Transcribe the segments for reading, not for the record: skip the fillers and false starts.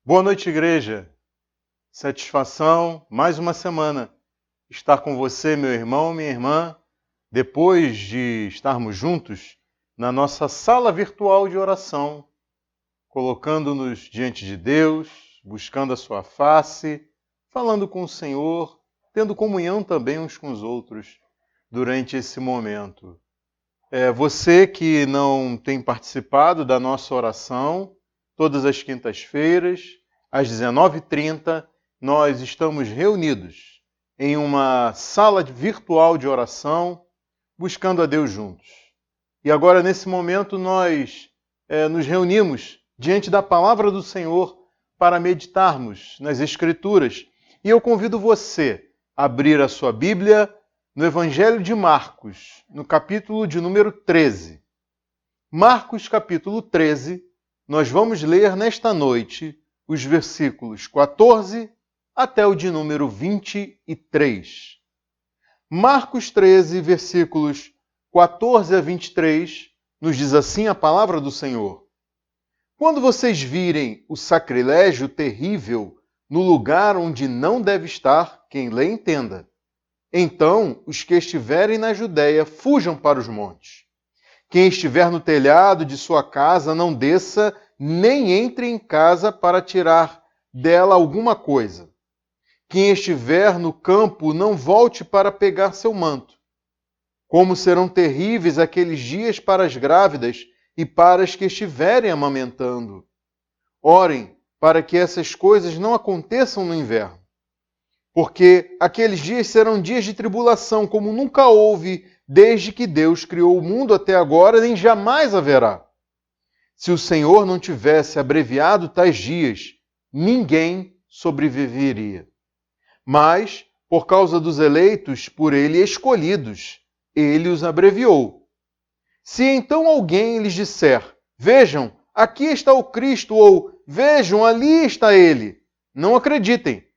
Boa noite, igreja. Satisfação, mais uma semana, estar com você, meu irmão, minha irmã, depois de estarmos juntos na nossa sala virtual de oração, colocando-nos diante de Deus, buscando a sua face, falando com o Senhor, tendo comunhão também uns com os outros durante esse momento. Você que não tem participado da nossa oração, todas as quintas-feiras, às 19h30, nós estamos reunidos em uma sala virtual de oração, buscando a Deus juntos. E agora, nesse momento, nós nos reunimos diante da palavra do Senhor para meditarmos nas Escrituras. E eu convido você a abrir a sua Bíblia no Evangelho de Marcos, no capítulo de número 13. Marcos, capítulo 13, nós vamos ler nesta noite os versículos 14 até o de número 23. Marcos 13, versículos 14 a 23, nos diz assim a palavra do Senhor. Quando vocês virem o sacrilégio terrível no lugar onde não deve estar, quem lê entenda. Então, os que estiverem na Judéia, fujam para os montes. Quem estiver no telhado de sua casa, não desça, nem entre em casa para tirar dela alguma coisa. Quem estiver no campo, não volte para pegar seu manto. Como serão terríveis aqueles dias para as grávidas e para as que estiverem amamentando. Orem para que essas coisas não aconteçam no inverno. Porque aqueles dias serão dias de tribulação, como nunca houve desde que Deus criou o mundo até agora, nem jamais haverá. Se o Senhor não tivesse abreviado tais dias, ninguém sobreviveria. Mas, por causa dos eleitos por ele escolhidos, ele os abreviou. Se então alguém lhes disser, vejam, aqui está o Cristo, ou vejam, ali está ele, não acreditem.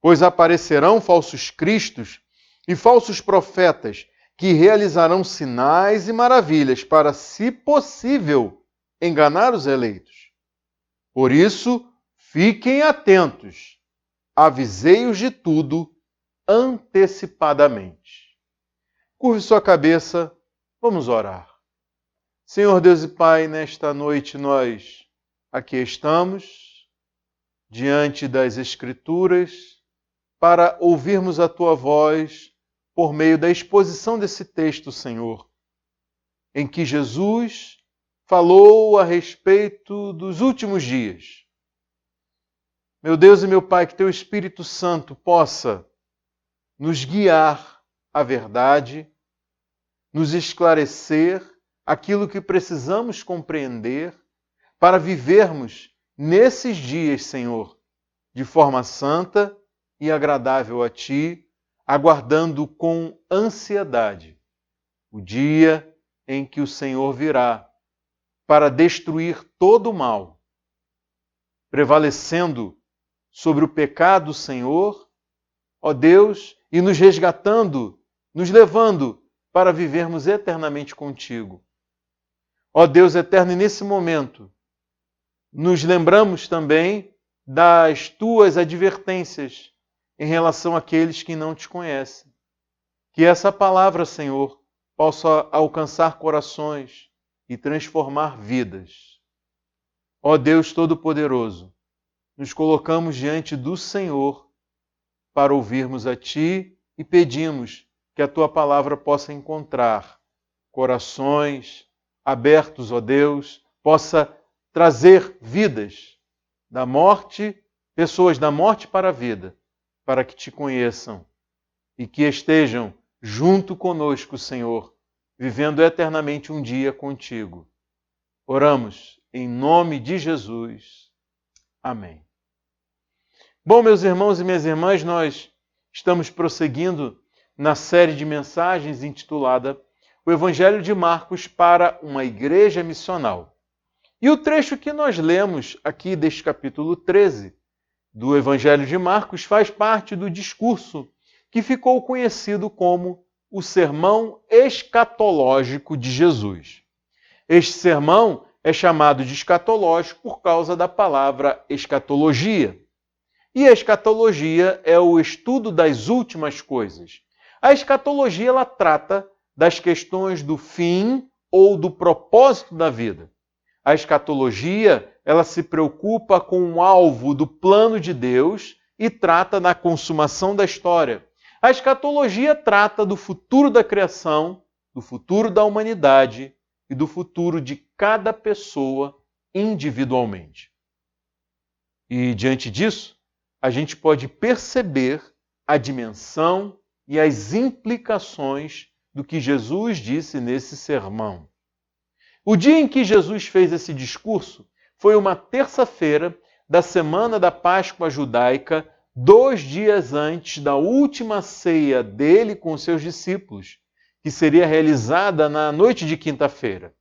Pois aparecerão falsos cristos e falsos profetas que realizarão sinais e maravilhas para, se possível, enganar os eleitos. Por isso, fiquem atentos, avisei-os de tudo antecipadamente. Curve sua cabeça, vamos orar. Senhor Deus e Pai, nesta noite nós aqui estamos, diante das Escrituras, para ouvirmos a Tua voz por meio da exposição desse texto, Senhor, em que Jesus falou a respeito dos últimos dias. Meu Deus e meu Pai, que Teu Espírito Santo possa nos guiar à verdade, nos esclarecer aquilo que precisamos compreender para vivermos nesses dias, Senhor, de forma santa e agradável a Ti, aguardando com ansiedade o dia em que o Senhor virá para destruir todo o mal, prevalecendo sobre o pecado, Senhor, ó Deus, e nos resgatando, nos levando para vivermos eternamente contigo. Ó Deus eterno, e nesse momento, nos lembramos também das Tuas advertências em relação àqueles que não Te conhecem. Que essa palavra, Senhor, possa alcançar corações e transformar vidas. Ó Deus Todo-Poderoso, nos colocamos diante do Senhor para ouvirmos a Ti e pedimos que a Tua palavra possa encontrar corações abertos, ó Deus, possa trazer vidas da morte, pessoas da morte para a vida, para que Te conheçam e que estejam junto conosco, Senhor, vivendo eternamente um dia contigo. Oramos em nome de Jesus. Amém. Bom, meus irmãos e minhas irmãs, nós estamos prosseguindo na série de mensagens intitulada O Evangelho de Marcos para uma Igreja Missional. E o trecho que nós lemos aqui deste capítulo 13 do Evangelho de Marcos faz parte do discurso que ficou conhecido como o Sermão Escatológico de Jesus. Este sermão é chamado de escatológico por causa da palavra escatologia. E a escatologia é o estudo das últimas coisas. A escatologia ela trata das questões do fim ou do propósito da vida. A escatologia ela se preocupa com o alvo do plano de Deus e trata da consumação da história. A escatologia trata do futuro da criação, do futuro da humanidade e do futuro de cada pessoa individualmente. E diante disso, a gente pode perceber a dimensão e as implicações do que Jesus disse nesse sermão. O dia em que Jesus fez esse discurso foi uma terça-feira da semana da Páscoa judaica, 2 dias antes da última ceia dele com seus discípulos, que seria realizada na noite de quinta-feira.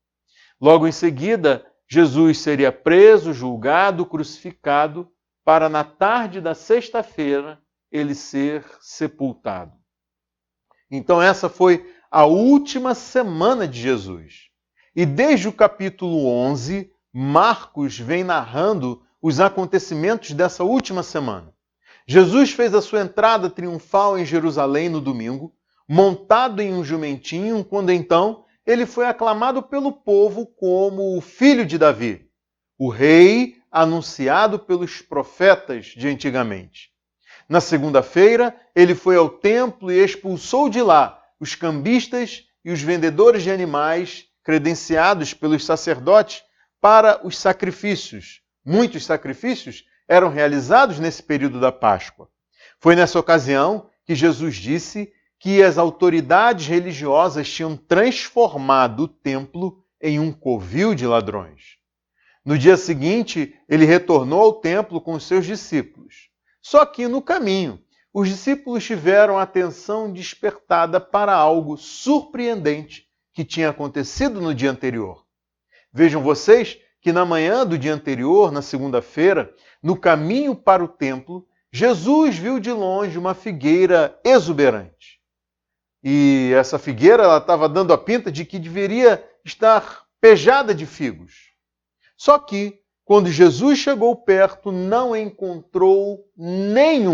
Logo em seguida, Jesus seria preso, julgado, crucificado, para na tarde da sexta-feira ele ser sepultado. Então essa foi a última semana de Jesus. E desde o capítulo 11, Marcos vem narrando os acontecimentos dessa última semana. Jesus fez a sua entrada triunfal em Jerusalém no domingo, montado em um jumentinho, quando então ele foi aclamado pelo povo como o filho de Davi, o rei anunciado pelos profetas de antigamente. Na segunda-feira, ele foi ao templo e expulsou de lá os cambistas e os vendedores de animais credenciados pelos sacerdotes para os sacrifícios. Muitos sacrifícios eram realizados nesse período da Páscoa. Foi nessa ocasião que Jesus disse que as autoridades religiosas tinham transformado o templo em um covil de ladrões. No dia seguinte, ele retornou ao templo com os seus discípulos. Só que no caminho, os discípulos tiveram a atenção despertada para algo surpreendente que tinha acontecido no dia anterior. Vejam vocês que na manhã do dia anterior, na segunda-feira, no caminho para o templo, Jesus viu de longe uma figueira exuberante. E essa figueira estava dando a pinta de que deveria estar pejada de figos. Só que, quando Jesus chegou perto, não encontrou nem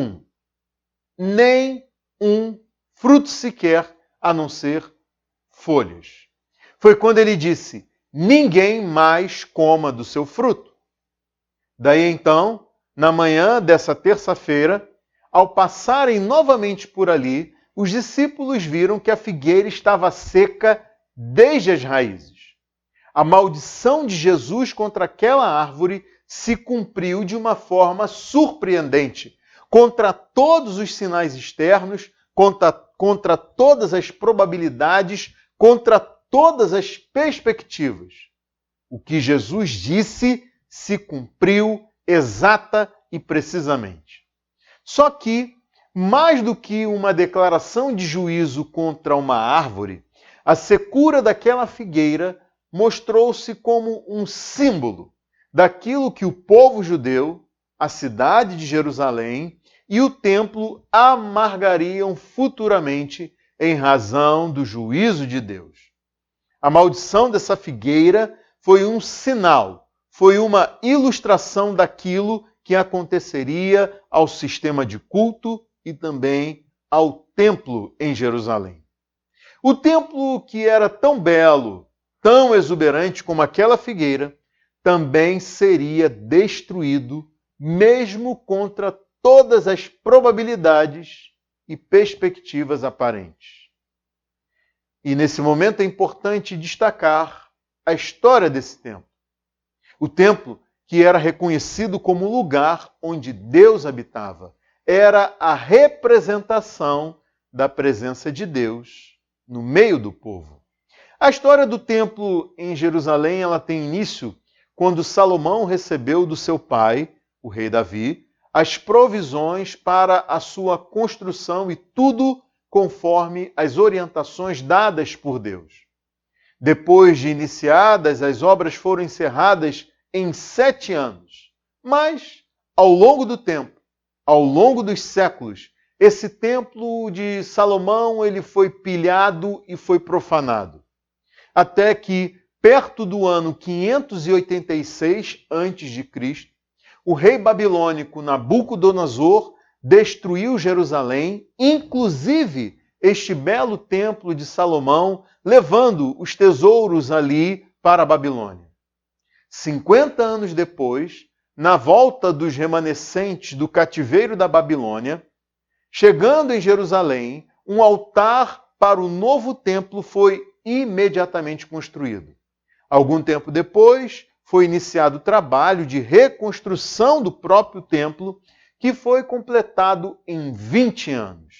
um fruto sequer, a não ser folhas. Foi quando ele disse: ninguém mais coma do seu fruto. Daí então, na manhã dessa terça-feira, ao passarem novamente por ali, os discípulos viram que a figueira estava seca desde as raízes. A maldição de Jesus contra aquela árvore se cumpriu de uma forma surpreendente, contra todos os sinais externos, contra todas as probabilidades, contra todas as perspectivas. O que Jesus disse se cumpriu exata e precisamente. Só que, mais do que uma declaração de juízo contra uma árvore, a secura daquela figueira mostrou-se como um símbolo daquilo que o povo judeu, a cidade de Jerusalém e o templo amargariam futuramente em razão do juízo de Deus. A maldição dessa figueira foi um sinal, foi uma ilustração daquilo que aconteceria ao sistema de culto e também ao templo em Jerusalém. O templo que era tão belo, tão exuberante como aquela figueira, também seria destruído, mesmo contra todas as probabilidades e perspectivas aparentes. E nesse momento é importante destacar a história desse templo. O templo que era reconhecido como o lugar onde Deus habitava, era a representação da presença de Deus no meio do povo. A história do templo em Jerusalém ela tem início quando Salomão recebeu do seu pai, o rei Davi, as provisões para a sua construção e tudo conforme as orientações dadas por Deus. Depois de iniciadas, as obras foram encerradas em 7 anos. Mas, ao longo do tempo, ao longo dos séculos, esse templo de Salomão ele foi pilhado e foi profanado. Até que, perto do ano 586 a.C., o rei babilônico Nabucodonosor destruiu Jerusalém, inclusive este belo templo de Salomão, levando os tesouros ali para a Babilônia. 50 anos depois, na volta dos remanescentes do cativeiro da Babilônia, chegando em Jerusalém, um altar para o novo templo foi imediatamente construído. Algum tempo depois, foi iniciado o trabalho de reconstrução do próprio templo, que foi completado em 20 anos.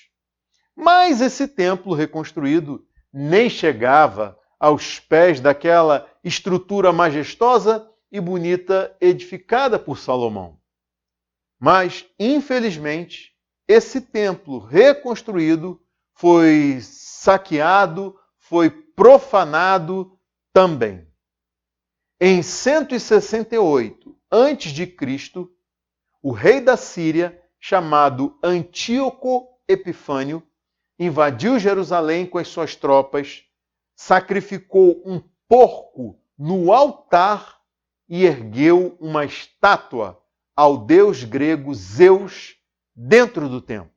Mas esse templo reconstruído nem chegava aos pés daquela estrutura majestosa e bonita edificada por Salomão. Mas, infelizmente, esse templo reconstruído foi saqueado, foi profanado também. Em 168 a.C., o rei da Síria, chamado Antíoco Epifânio, invadiu Jerusalém com as suas tropas, sacrificou um porco no altar e ergueu uma estátua ao deus grego Zeus dentro do templo.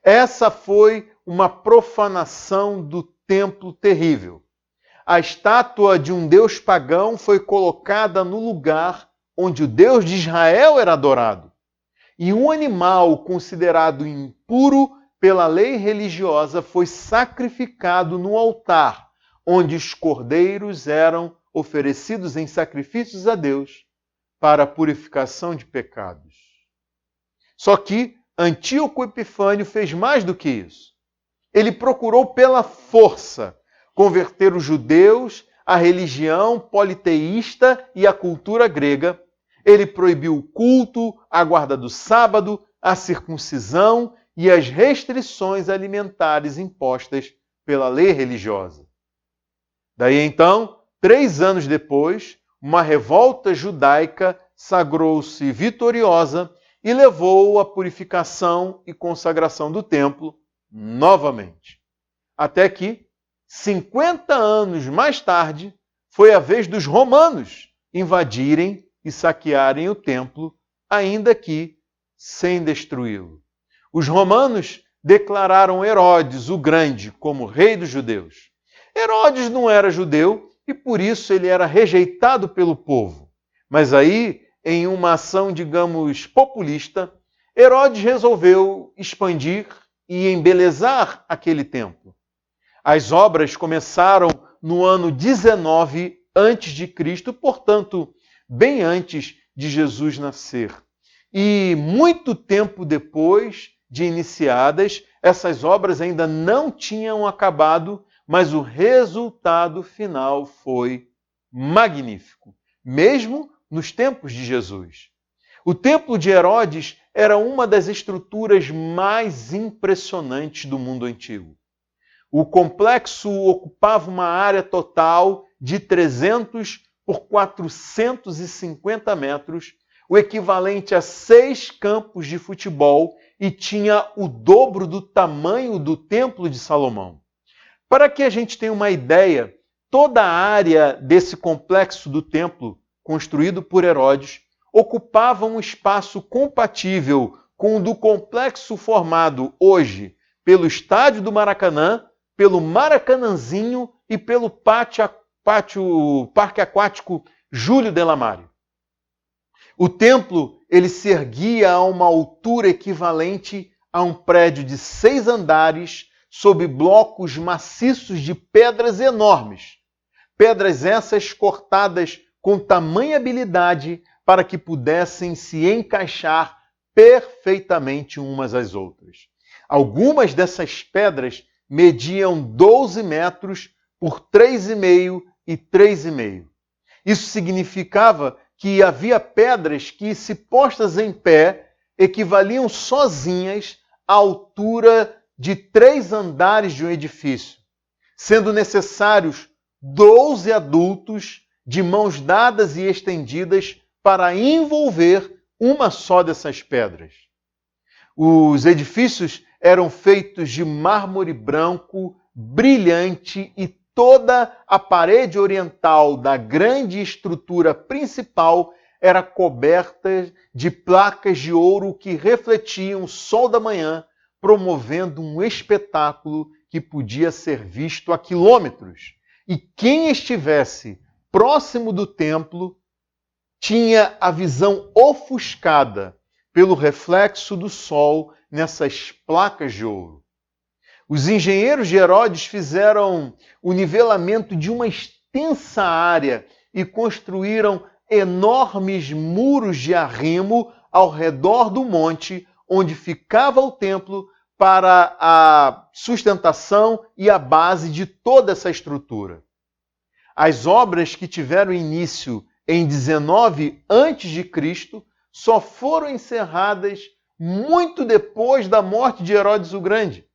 Essa foi uma profanação do templo terrível. A estátua de um deus pagão foi colocada no lugar onde o Deus de Israel era adorado. E um animal considerado impuro pela lei religiosa foi sacrificado no altar, onde os cordeiros eram oferecidos em sacrifícios a Deus para a purificação de pecados. Só que Antíoco Epifânio fez mais do que isso. Ele procurou pela força converter os judeus à religião politeísta e à cultura grega. Ele proibiu o culto, a guarda do sábado, a circuncisão e as restrições alimentares impostas pela lei religiosa. Daí então, 3 anos depois, uma revolta judaica sagrou-se vitoriosa e levou à purificação e consagração do templo novamente. Até que, 50 anos mais tarde, foi a vez dos romanos invadirem e saquearem o templo, ainda que sem destruí-lo. Os romanos declararam Herodes o Grande como rei dos judeus. Herodes não era judeu e por isso ele era rejeitado pelo povo. Mas aí, em uma ação, digamos, populista, Herodes resolveu expandir e embelezar aquele templo. As obras começaram no ano 19 a.C., portanto, bem antes de Jesus nascer. E muito tempo depois de iniciadas, essas obras ainda não tinham acabado, mas o resultado final foi magnífico, mesmo nos tempos de Jesus. O templo de Herodes era uma das estruturas mais impressionantes do mundo antigo. O complexo ocupava uma área total de 300 por 450 metros, o equivalente a 6 campos de futebol, e tinha o dobro do tamanho do Templo de Salomão. Para que a gente tenha uma ideia, toda a área desse complexo do templo, construído por Herodes, ocupava um espaço compatível com o do complexo formado hoje pelo estádio do Maracanã, pelo Maracanãzinho e pelo Parque Aquático Júlio Delamário. O templo ele se erguia a uma altura equivalente a um prédio de 6 andares sob blocos maciços de pedras enormes. Pedras essas cortadas com tamanha habilidade para que pudessem se encaixar perfeitamente umas às outras. Algumas dessas pedras mediam 12 metros por 3,5 e 3,5. Isso significava que havia pedras que, se postas em pé, equivaliam sozinhas à altura de 3 andares de um edifício, sendo necessários 12 adultos de mãos dadas e estendidas para envolver uma só dessas pedras. Os edifícios eram feitos de mármore branco, brilhante e toda a parede oriental da grande estrutura principal era coberta de placas de ouro que refletiam o sol da manhã, promovendo um espetáculo que podia ser visto a quilômetros. E quem estivesse próximo do templo tinha a visão ofuscada pelo reflexo do sol nessas placas de ouro. Os engenheiros de Herodes fizeram o nivelamento de uma extensa área e construíram enormes muros de arrimo ao redor do monte onde ficava o templo para a sustentação e a base de toda essa estrutura. As obras que tiveram início em 19 a.C. só foram encerradas muito depois da morte de Herodes o Grande.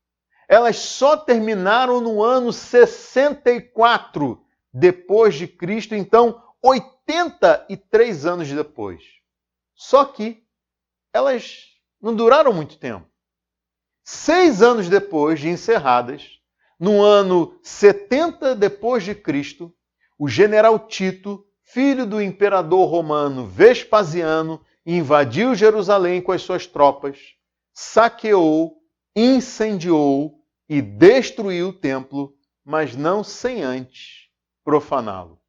Elas só terminaram no ano 64 depois de Cristo, então 83 anos depois. Só que elas não duraram muito tempo. 6 anos depois de encerradas, no ano 70 depois de Cristo, o general Tito, filho do imperador romano Vespasiano, invadiu Jerusalém com as suas tropas, saqueou, incendiou e destruiu o templo, mas não sem antes profaná-lo.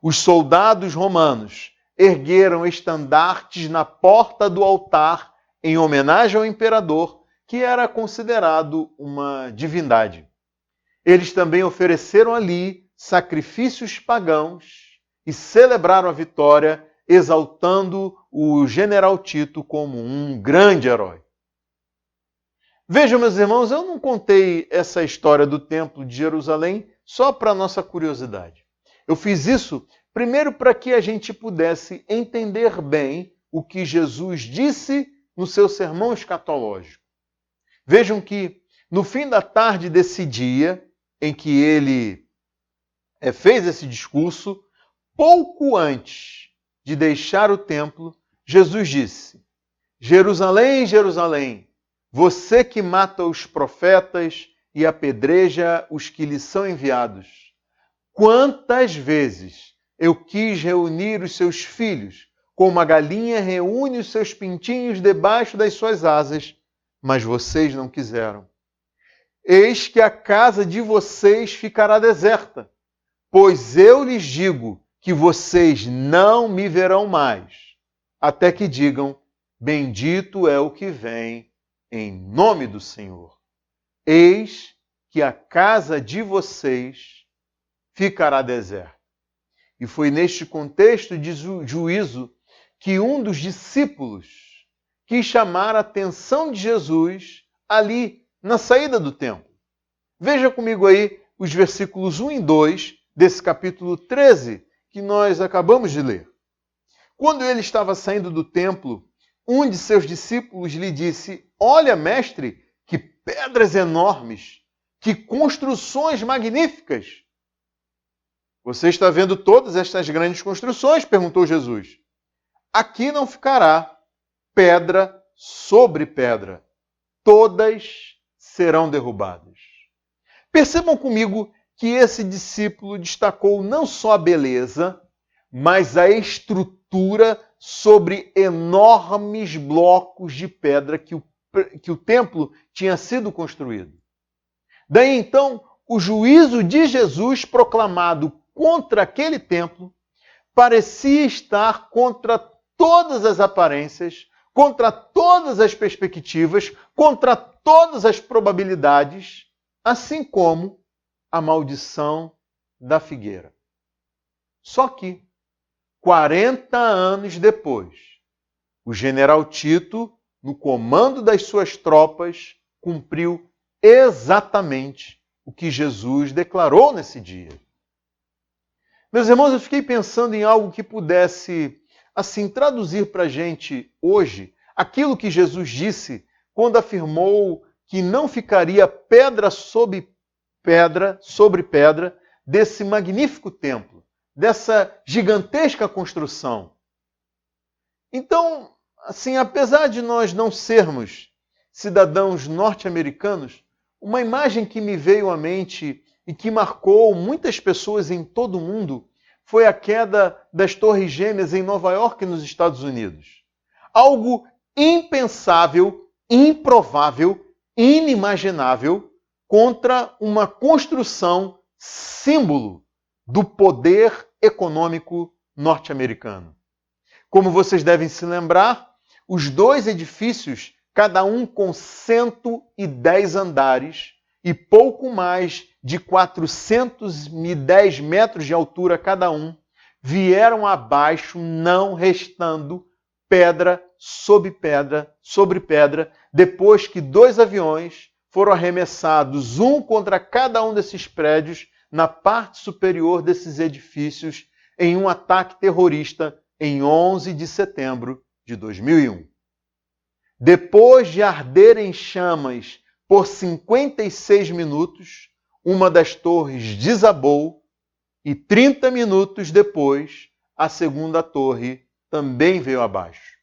Os soldados romanos ergueram estandartes na porta do altar em homenagem ao imperador, que era considerado uma divindade. Eles também ofereceram ali sacrifícios pagãos e celebraram a vitória, exaltando o general Tito como um grande herói. Vejam, meus irmãos, eu não contei essa história do Templo de Jerusalém só para nossa curiosidade. Eu fiz isso primeiro para que a gente pudesse entender bem o que Jesus disse no seu sermão escatológico. Vejam que no fim da tarde desse dia em que ele fez esse discurso, pouco antes de deixar o templo, Jesus disse: Jerusalém, Jerusalém, você que mata os profetas e apedreja os que lhe são enviados. Quantas vezes eu quis reunir os seus filhos, como uma galinha reúne os seus pintinhos debaixo das suas asas, mas vocês não quiseram. Eis que a casa de vocês ficará deserta, pois eu lhes digo que vocês não me verão mais, até que digam, bendito é o que vem em nome do Senhor. Eis que a casa de vocês ficará deserta. E foi neste contexto de juízo que um dos discípulos quis chamar a atenção de Jesus ali na saída do templo. Veja comigo aí os versículos 1 e 2 desse capítulo 13 que nós acabamos de ler. Quando ele estava saindo do templo, um de seus discípulos lhe disse: Olha, mestre, que pedras enormes, que construções magníficas. Você está vendo todas estas grandes construções? Perguntou Jesus. Aqui não ficará pedra sobre pedra. Todas serão derrubadas. Percebam comigo que esse discípulo destacou não só a beleza, mas a estrutura sobre enormes blocos de pedra que o templo tinha sido construído. Daí então, o juízo de Jesus proclamado contra aquele templo parecia estar contra todas as aparências, contra todas as perspectivas, contra todas as probabilidades, assim como a maldição da figueira. Só que, 40 anos depois, o general Tito, no comando das suas tropas, cumpriu exatamente o que Jesus declarou nesse dia. Meus irmãos, eu fiquei pensando em algo que pudesse, assim, traduzir para a gente hoje aquilo que Jesus disse quando afirmou que não ficaria pedra sobre pedra desse magnífico templo, dessa gigantesca construção. Então, assim, apesar de nós não sermos cidadãos norte-americanos, uma imagem que me veio à mente e que marcou muitas pessoas em todo o mundo foi a queda das Torres Gêmeas em Nova York, nos Estados Unidos. Algo impensável, improvável, inimaginável contra uma construção símbolo do poder econômico norte-americano. Como vocês devem se lembrar, os dois edifícios, cada um com 110 andares e pouco mais de 410 metros de altura cada um, vieram abaixo, não restando pedra sobre pedra, depois que 2 aviões foram arremessados, um contra cada um desses prédios, na parte superior desses edifícios, em um ataque terrorista em 11 de setembro de 2001. Depois de arder em chamas por 56 minutos, uma das torres desabou e 30 minutos depois, a segunda torre também veio abaixo.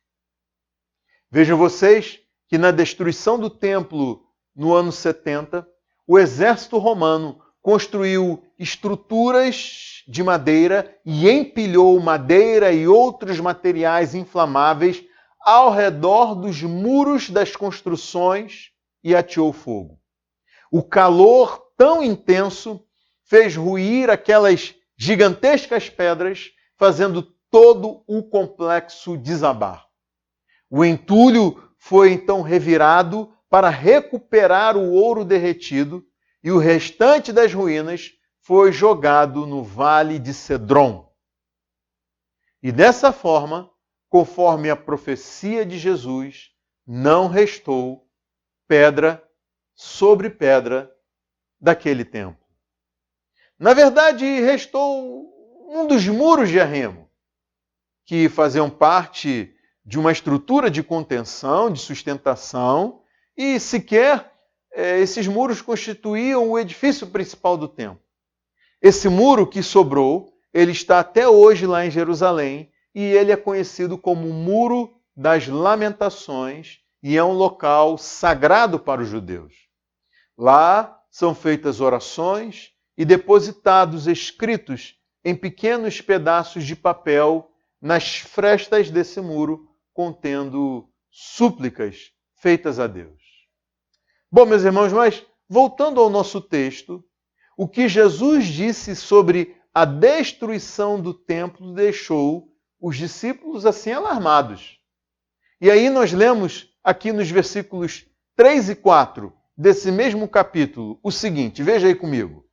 Vejam vocês que na destruição do templo no ano 70, o exército romano construiu estruturas de madeira e empilhou madeira e outros materiais inflamáveis ao redor dos muros das construções e ateou fogo. O calor tão intenso fez ruir aquelas gigantescas pedras, fazendo todo o complexo desabar. O entulho foi então revirado para recuperar o ouro derretido e o restante das ruínas foi jogado no vale de Cedron. E dessa forma, conforme a profecia de Jesus, não restou pedra sobre pedra daquele templo. Na verdade, restou um dos muros de arrimo, que faziam parte de uma estrutura de contenção, de sustentação, e sequer esses muros constituíam o edifício principal do templo. Esse muro que sobrou, ele está até hoje lá em Jerusalém, e ele é conhecido como o Muro das Lamentações, e é um local sagrado para os judeus. Lá são feitas orações e depositados escritos em pequenos pedaços de papel nas frestas desse muro, contendo súplicas feitas a Deus. Bom, meus irmãos, mas voltando ao nosso texto, o que Jesus disse sobre a destruição do templo deixou os discípulos assim alarmados. E aí nós lemos aqui nos versículos 3 e 4 desse mesmo capítulo o seguinte, veja aí comigo.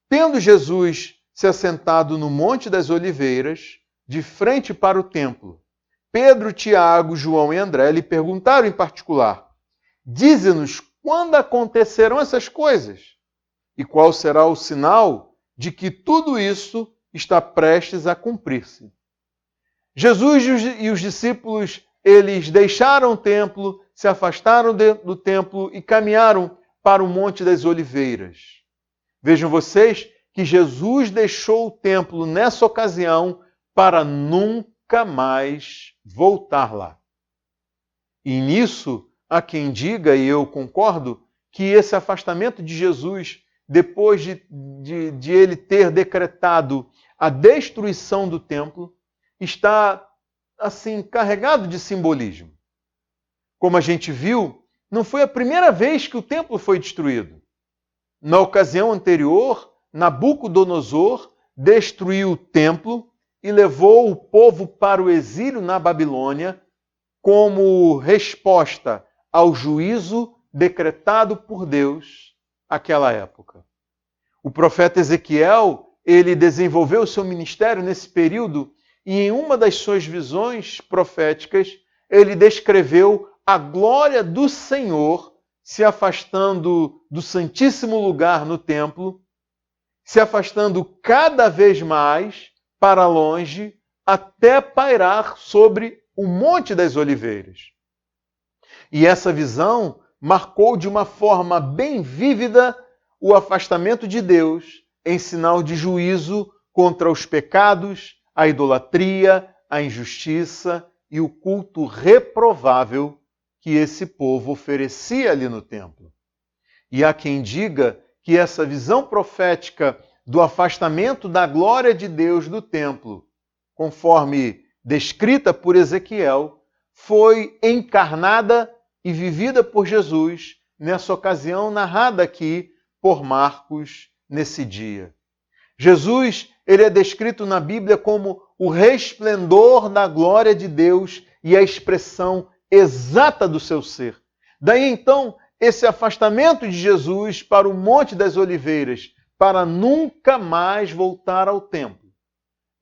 Tendo Jesus se assentado no Monte das Oliveiras, de frente para o templo, Pedro, Tiago, João e André lhe perguntaram em particular, dize-nos quando acontecerão essas coisas e qual será o sinal de que tudo isso está prestes a cumprir-se. Jesus e os discípulos, eles deixaram o templo, se afastaram do templo e caminharam para o Monte das Oliveiras. Vejam vocês que Jesus deixou o templo nessa ocasião para nunca mais voltar lá. E nisso, há quem diga, e eu concordo, que esse afastamento de Jesus, depois de ele ter decretado a destruição do templo, está, assim, carregado de simbolismo. Como a gente viu, não foi a primeira vez que o templo foi destruído. Na ocasião anterior, Nabucodonosor destruiu o templo e levou o povo para o exílio na Babilônia como resposta ao juízo decretado por Deus naquela época. O profeta Ezequiel, ele desenvolveu o seu ministério nesse período e em uma das suas visões proféticas, ele descreveu a glória do Senhor se afastando do santíssimo lugar no templo, se afastando cada vez mais para longe, até pairar sobre o Monte das Oliveiras. E essa visão marcou de uma forma bem vívida o afastamento de Deus em sinal de juízo contra os pecados, a idolatria, a injustiça e o culto reprovável que esse povo oferecia ali no templo. E há quem diga que essa visão profética do afastamento da glória de Deus do templo, conforme descrita por Ezequiel, foi encarnada e vivida por Jesus nessa ocasião narrada aqui por Marcos nesse dia. Jesus, ele é descrito na Bíblia como o resplendor da glória de Deus e a expressão exata do seu ser. Daí então, esse afastamento de Jesus para o Monte das Oliveiras, para nunca mais voltar ao templo,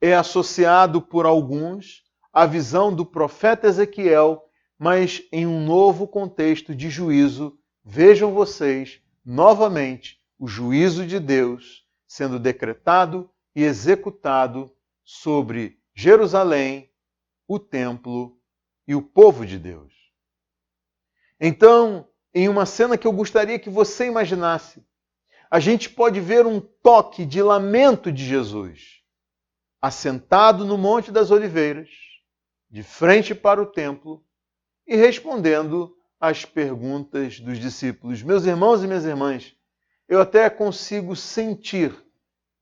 é associado por alguns à visão do profeta Ezequiel, mas em um novo contexto de juízo. Vejam vocês, novamente, o juízo de Deus sendo decretado e executado sobre Jerusalém, o templo e o povo de Deus. Então, em uma cena que eu gostaria que você imaginasse, a gente pode ver um toque de lamento de Jesus, assentado no Monte das Oliveiras, de frente para o templo e respondendo às perguntas dos discípulos. Meus irmãos e minhas irmãs, eu até consigo sentir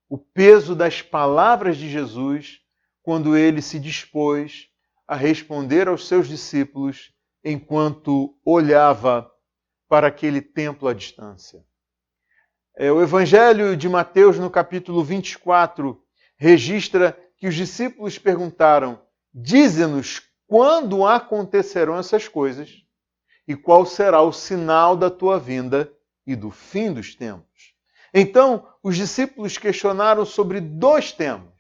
o peso das palavras de Jesus quando ele se dispôs a responder aos seus discípulos enquanto olhava para aquele templo à distância. O Evangelho de Mateus, no capítulo 24, registra que os discípulos perguntaram: dize-nos quando acontecerão essas coisas e qual será o sinal da tua vinda e do fim dos tempos. Então, os discípulos questionaram sobre dois temas,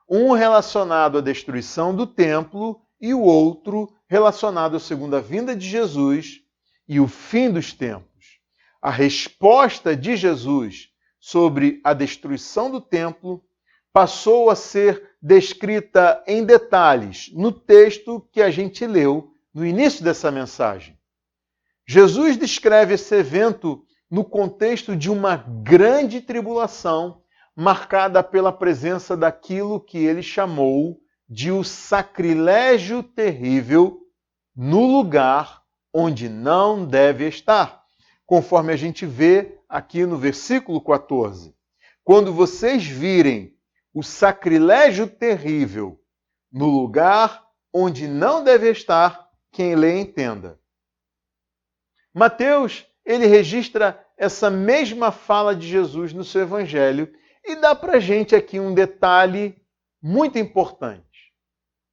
um relacionado à destruição do templo e o outro relacionado à segunda vinda de Jesus e o fim dos tempos. A resposta de Jesus sobre a destruição do templo passou a ser descrita em detalhes no texto que a gente leu no início dessa mensagem. Jesus descreve esse evento no contexto de uma grande tribulação marcada pela presença daquilo que ele chamou de o sacrilégio terrível no lugar onde não deve estar, conforme a gente vê aqui no versículo 14. Quando vocês virem o sacrilégio terrível no lugar onde não deve estar, quem lê entenda. Mateus, ele registra essa mesma fala de Jesus no seu evangelho e dá para a gente aqui um detalhe muito importante.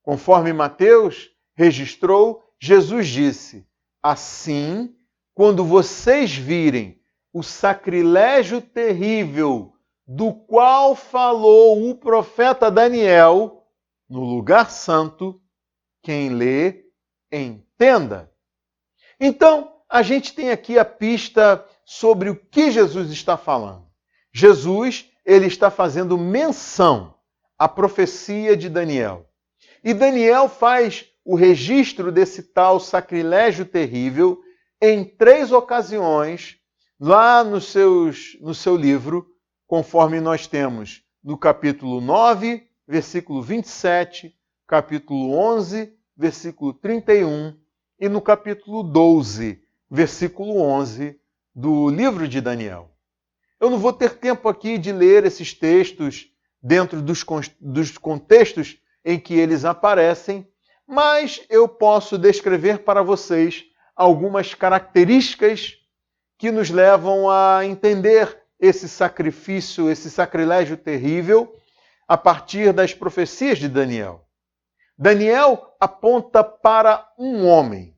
Conforme Mateus registrou, Jesus disse: assim, quando vocês virem o sacrilégio terrível do qual falou o profeta Daniel no lugar santo, quem lê, entenda. Então, a gente tem aqui a pista sobre o que Jesus está falando. Jesus, ele está fazendo menção à profecia de Daniel. E Daniel faz o registro desse tal sacrilégio terrível em 3 ocasiões, lá no seu livro, conforme nós temos no capítulo 9, versículo 27, capítulo 11, versículo 31 e no capítulo 12, versículo 11 do livro de Daniel. Eu não vou ter tempo aqui de ler esses textos dentro dos contextos em que eles aparecem, mas eu posso descrever para vocês algumas características que nos levam a entender esse sacrifício, esse sacrilégio terrível, a partir das profecias de Daniel. Daniel aponta para um homem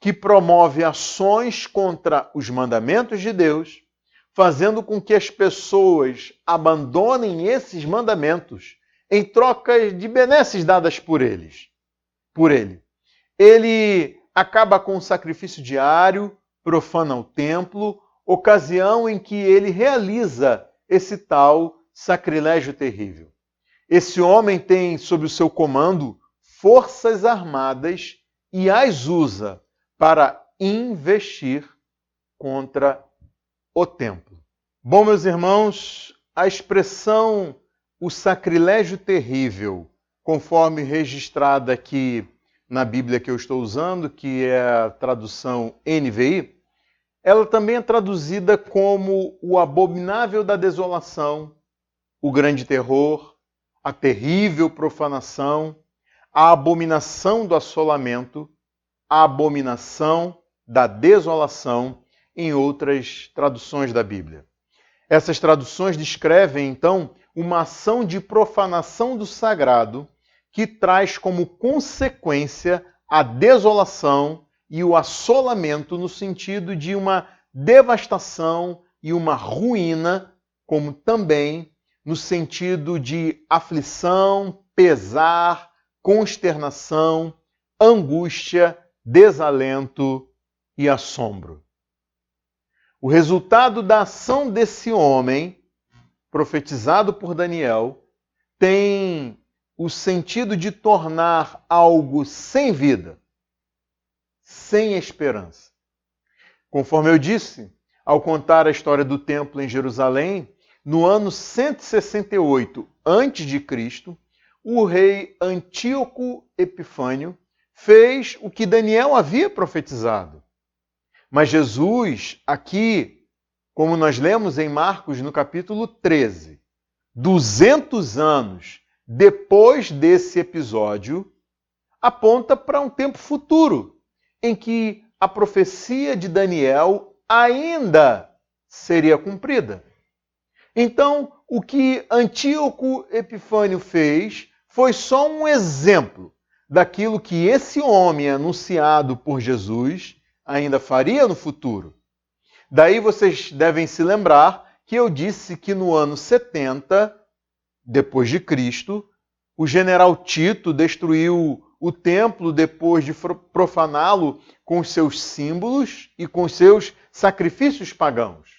que promove ações contra os mandamentos de Deus, fazendo com que as pessoas abandonem esses mandamentos em troca de benesses dadas por ele. Ele acaba com o sacrifício diário, profana o templo, ocasião em que ele realiza esse tal sacrilégio terrível. Esse homem tem sob o seu comando forças armadas e as usa para investir contra o templo. Bom, meus irmãos, a expressão o sacrilégio terrível, conforme registrada aqui na Bíblia que eu estou usando, que é a tradução NVI, ela também é traduzida como o abominável da desolação, o grande terror, a terrível profanação, a abominação do assolamento, a abominação da desolação, em outras traduções da Bíblia. Essas traduções descrevem, então, uma ação de profanação do sagrado que traz como consequência a desolação e o assolamento no sentido de uma devastação e uma ruína, como também no sentido de aflição, pesar, consternação, angústia, desalento e assombro. O resultado da ação desse homem, profetizado por Daniel, tem o sentido de tornar algo sem vida, sem esperança. Conforme eu disse, ao contar a história do templo em Jerusalém, no ano 168 a.C., o rei Antíoco Epifânio fez o que Daniel havia profetizado. Mas Jesus, aqui, como nós lemos em Marcos no capítulo 13, 200 anos depois desse episódio, aponta para um tempo futuro, em que a profecia de Daniel ainda seria cumprida. Então, o que Antíoco Epifânio fez foi só um exemplo daquilo que esse homem anunciado por Jesus ainda faria no futuro. Daí vocês devem se lembrar que eu disse que no ano 70, depois de Cristo, o general Tito destruiu o templo depois de profaná-lo com os seus símbolos e com os seus sacrifícios pagãos.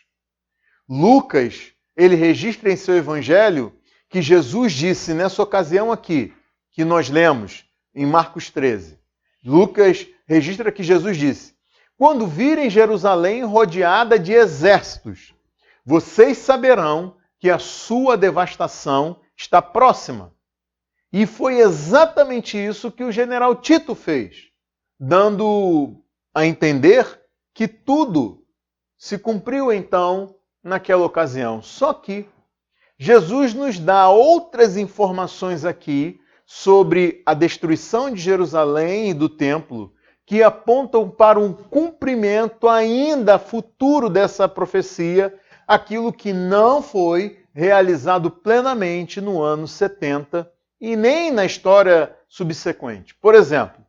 Lucas, ele registra em seu evangelho que Jesus disse nessa ocasião aqui, que nós lemos em Marcos 13. Lucas registra que Jesus disse: quando virem Jerusalém rodeada de exércitos, vocês saberão que a sua devastação está próxima. E foi exatamente isso que o general Tito fez, dando a entender que tudo se cumpriu então naquela ocasião. Só que Jesus nos dá outras informações aqui sobre a destruição de Jerusalém e do templo, que apontam para um cumprimento ainda futuro dessa profecia, aquilo que não foi realizado plenamente no ano 70 e nem na história subsequente. Por exemplo,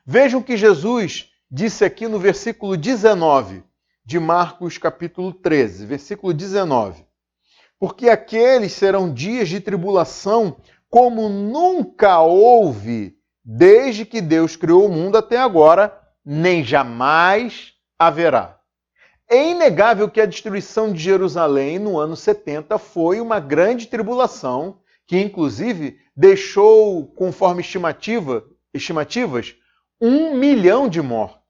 vejam que Jesus disse aqui no versículo 19 de Marcos capítulo 13, versículo 19. Porque aqueles serão dias de tribulação como nunca houve desde que Deus criou o mundo até agora, nem jamais haverá. É inegável que a destruição de Jerusalém no ano 70 foi uma grande tribulação, que inclusive deixou, conforme estimativas, 1 milhão de mortos.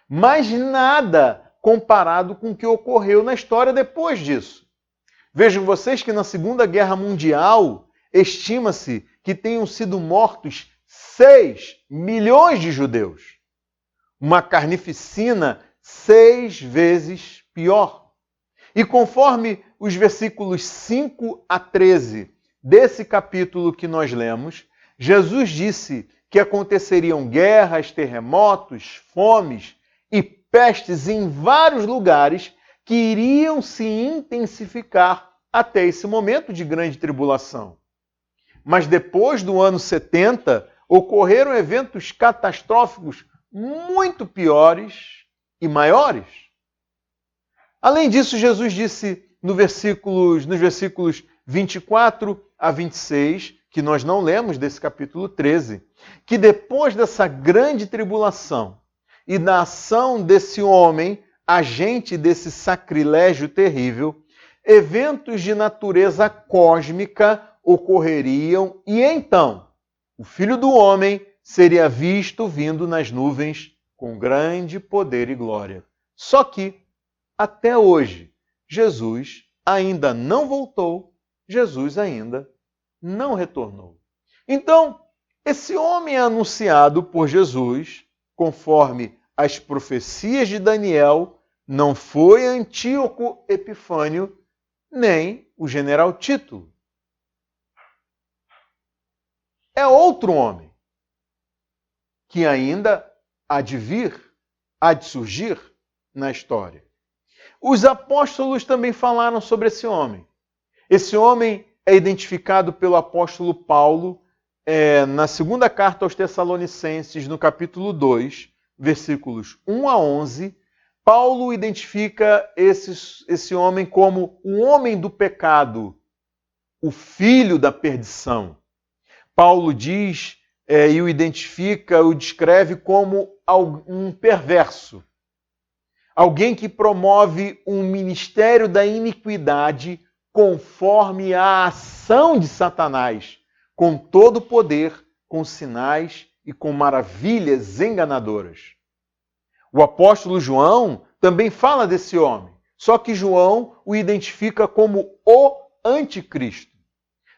Mas nada comparado com o que ocorreu na história depois disso. Vejam vocês que na Segunda Guerra Mundial estima-se que tenham sido mortos 6 milhões de judeus. Uma carnificina 6 vezes pior. E conforme os versículos 5 a 13 desse capítulo que nós lemos, Jesus disse que aconteceriam guerras, terremotos, fomes e pestes em vários lugares que iriam se intensificar até esse momento de grande tribulação. Mas depois do ano 70, ocorreram eventos catastróficos muito piores e maiores. Além disso, Jesus disse nos versículos 24 a 26, que nós não lemos desse capítulo 13, que depois dessa grande tribulação e da ação desse homem, agente desse sacrilégio terrível, eventos de natureza cósmica ocorreriam e então o Filho do Homem seria visto vindo nas nuvens com grande poder e glória. Só que, até hoje, Jesus ainda não voltou, Jesus ainda não retornou. Então, esse homem anunciado por Jesus, conforme as profecias de Daniel, Não foi Antíoco Epifânio, nem o general Tito. É outro homem que ainda há de vir, há de surgir na história. Os apóstolos também falaram sobre esse homem. Esse homem é identificado pelo apóstolo Paulo na segunda carta aos Tessalonicenses, no capítulo 2, versículos 1 a 11. Paulo identifica esse homem como o homem do pecado, o filho da perdição. Paulo diz e o identifica, o descreve como um perverso. Alguém que promove um ministério da iniquidade conforme a ação de Satanás, com todo o poder, com sinais e com maravilhas enganadoras. O apóstolo João também fala desse homem, só que João o identifica como o anticristo.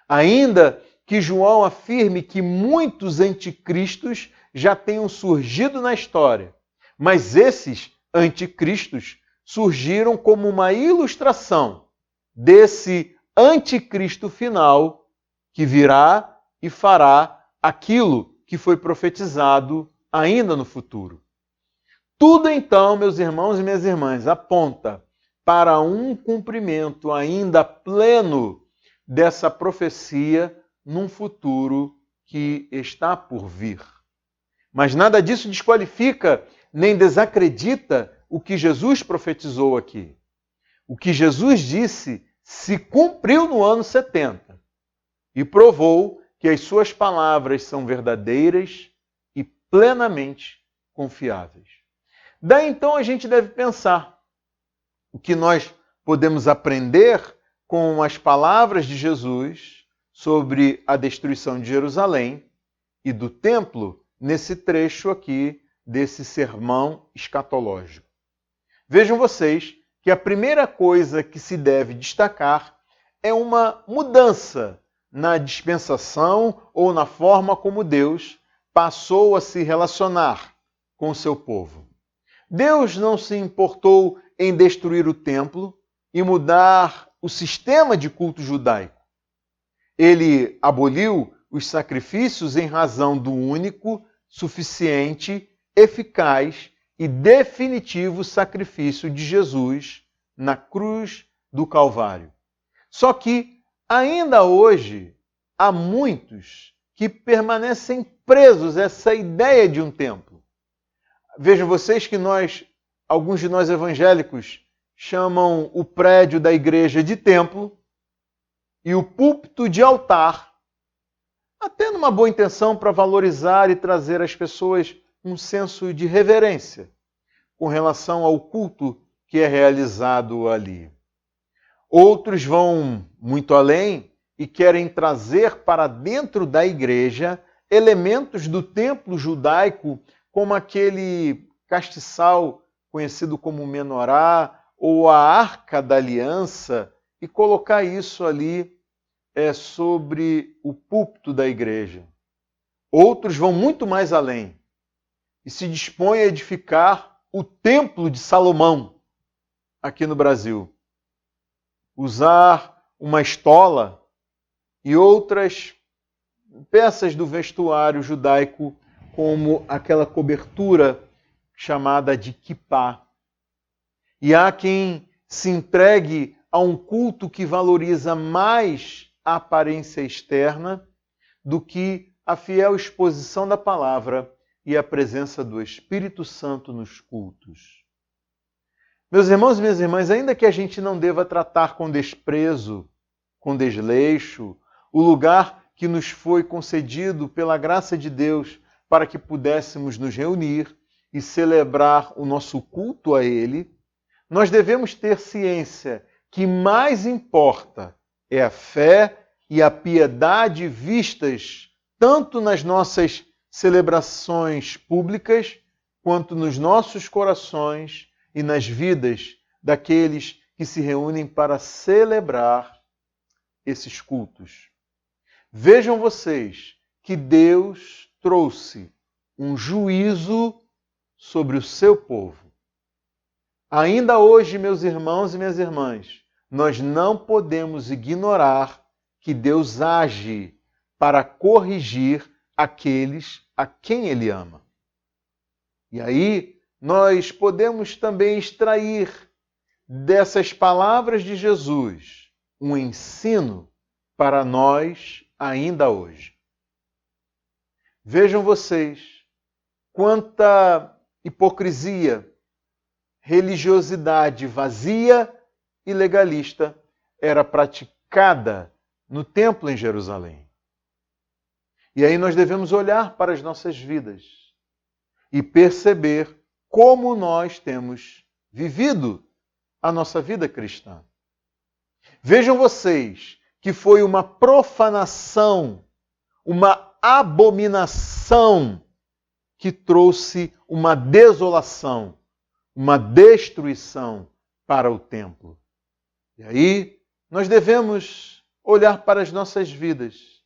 Ainda que João afirme que muitos anticristos já tenham surgido na história, mas esses anticristos surgiram como uma ilustração desse anticristo final que virá e fará aquilo que foi profetizado ainda no futuro. Tudo então, meus irmãos e minhas irmãs, aponta para um cumprimento ainda pleno dessa profecia num futuro que está por vir. Mas nada disso desqualifica nem desacredita o que Jesus profetizou aqui. O que Jesus disse se cumpriu no ano 70 e provou que as suas palavras são verdadeiras e plenamente confiáveis. Daí então a gente deve pensar o que nós podemos aprender com as palavras de Jesus sobre a destruição de Jerusalém e do templo nesse trecho aqui desse sermão escatológico. Vejam vocês que a primeira coisa que se deve destacar é uma mudança na dispensação ou na forma como Deus passou a se relacionar com o seu povo. Deus não se importou em destruir o templo e mudar o sistema de culto judaico. Ele aboliu os sacrifícios em razão do único, suficiente, eficaz e definitivo sacrifício de Jesus na cruz do Calvário. Só que, ainda hoje, há muitos que permanecem presos a essa ideia de um templo. Vejam vocês que alguns de nós evangélicos, chamam o prédio da igreja de templo e o púlpito de altar, até numa boa intenção para valorizar e trazer às pessoas um senso de reverência com relação ao culto que é realizado ali. Outros vão muito além e querem trazer para dentro da igreja elementos do templo judaico, como aquele castiçal conhecido como menorá ou a Arca da Aliança, e colocar isso ali sobre o púlpito da igreja. Outros vão muito mais além e se dispõem a edificar o Templo de Salomão aqui no Brasil. Usar uma estola e outras peças do vestuário judaico, como aquela cobertura chamada de kippá. E há quem se entregue a um culto que valoriza mais a aparência externa do que a fiel exposição da palavra e a presença do Espírito Santo nos cultos. Meus irmãos e minhas irmãs, ainda que a gente não deva tratar com desprezo, com desleixo, o lugar que nos foi concedido pela graça de Deus para que pudéssemos nos reunir e celebrar o nosso culto a Ele, nós devemos ter ciência que mais importa é a fé e a piedade vistas tanto nas nossas celebrações públicas quanto nos nossos corações e nas vidas daqueles que se reúnem para celebrar esses cultos. Vejam vocês que Deus trouxe um juízo sobre o seu povo. Ainda hoje, meus irmãos e minhas irmãs, nós não podemos ignorar que Deus age para corrigir aqueles a quem Ele ama. E aí, nós podemos também extrair dessas palavras de Jesus um ensino para nós ainda hoje. Vejam vocês quanta hipocrisia, religiosidade vazia e legalista era praticada no templo em Jerusalém. E aí nós devemos olhar para as nossas vidas e perceber como nós temos vivido a nossa vida cristã. Vejam vocês que foi uma profanação, uma abominação que trouxe uma desolação, uma destruição para o templo. E aí nós devemos olhar para as nossas vidas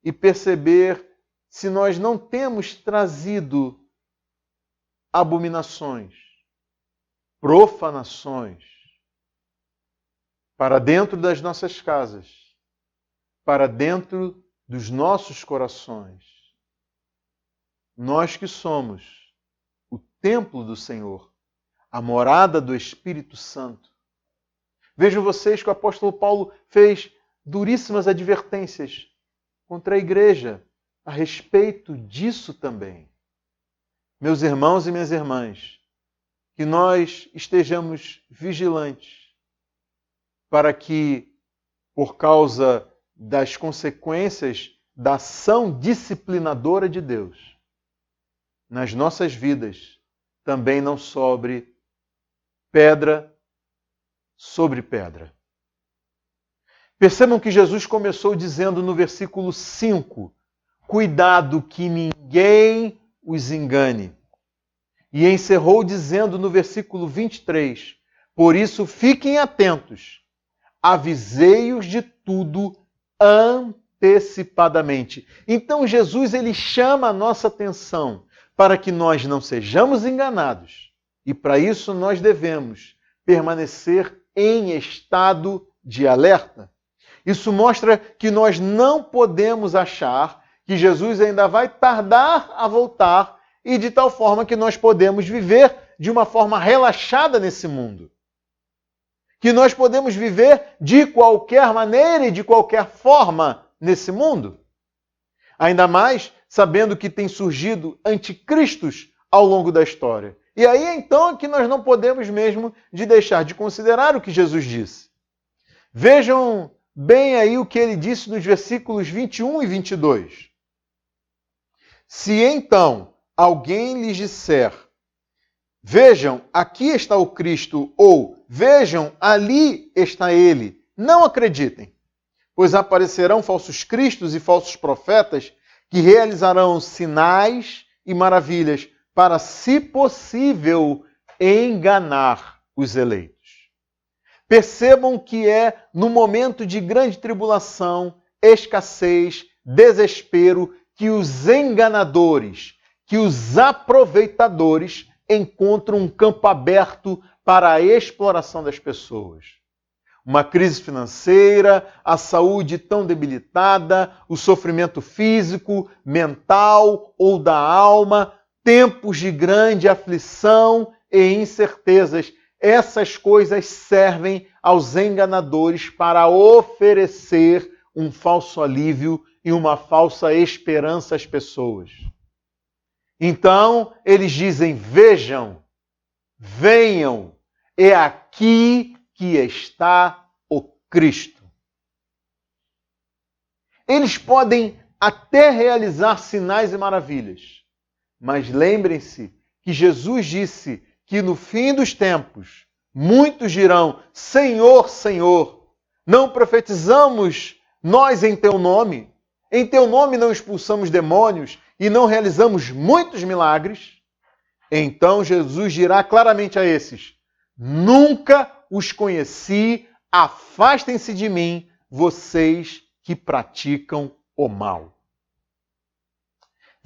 e perceber se nós não temos trazido abominações, profanações para dentro das nossas casas, para dentro dos nossos corações. Nós que somos o templo do Senhor, a morada do Espírito Santo. Vejam vocês que o apóstolo Paulo fez duríssimas advertências contra a igreja a respeito disso também. Meus irmãos e minhas irmãs, que nós estejamos vigilantes para que, por causa das consequências da ação disciplinadora de Deus, nas nossas vidas também não sobre pedra sobre pedra. Percebam que Jesus começou dizendo no versículo 5, cuidado que ninguém os engane. E encerrou dizendo no versículo 23, por isso fiquem atentos, avisei-os de tudo antecipadamente. Então Jesus ele chama a nossa atenção para que nós não sejamos enganados. E para isso nós devemos permanecer em estado de alerta. Isso mostra que nós não podemos achar que Jesus ainda vai tardar a voltar e de tal forma que nós podemos viver de uma forma relaxada nesse mundo. Que nós podemos viver de qualquer maneira e de qualquer forma nesse mundo. Ainda mais sabendo que tem surgido anticristos ao longo da história. E aí então é que nós não podemos mesmo de deixar de considerar o que Jesus disse. Vejam bem aí o que ele disse nos versículos 21 e 22. Se então alguém lhes disser, vejam, aqui está o Cristo, ou vejam, ali está ele, não acreditem, pois aparecerão falsos cristos e falsos profetas que realizarão sinais e maravilhas para, se possível, enganar os eleitos. Percebam que é no momento de grande tribulação, escassez, desespero, que os enganadores, que os aproveitadores encontram um campo aberto para a exploração das pessoas. Uma crise financeira, a saúde tão debilitada, o sofrimento físico, mental ou da alma, tempos de grande aflição e incertezas. Essas coisas servem aos enganadores para oferecer um falso alívio e uma falsa esperança às pessoas. Então, eles dizem, vejam, venham, é aqui que está o Cristo. Eles podem até realizar sinais e maravilhas, mas lembrem-se que Jesus disse que no fim dos tempos, muitos dirão, Senhor, Senhor, não profetizamos nós em Teu nome? Em Teu nome não expulsamos demônios e não realizamos muitos milagres? Então Jesus dirá claramente a esses, nunca os conheci, afastem-se de mim, vocês que praticam o mal.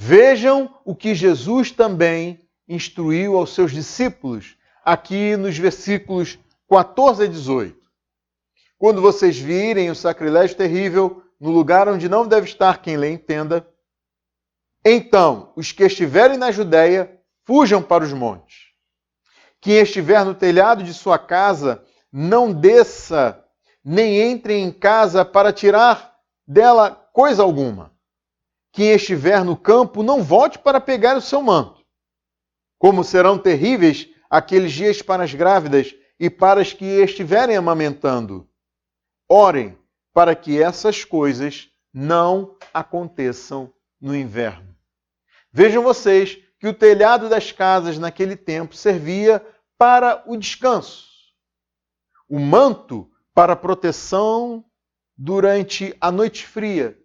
Vejam o que Jesus também instruiu aos seus discípulos aqui nos versículos 14 a 18. Quando vocês virem o sacrilégio terrível no lugar onde não deve estar quem lhe entenda, então os que estiverem na Judéia fujam para os montes. Quem estiver no telhado de sua casa, não desça, nem entre em casa para tirar dela coisa alguma. Quem estiver no campo, não volte para pegar o seu manto. Como serão terríveis aqueles dias para as grávidas e para as que estiverem amamentando. Orem para que essas coisas não aconteçam no inverno. Vejam vocês que o telhado das casas naquele tempo servia para o descanso. O manto para proteção durante a noite fria.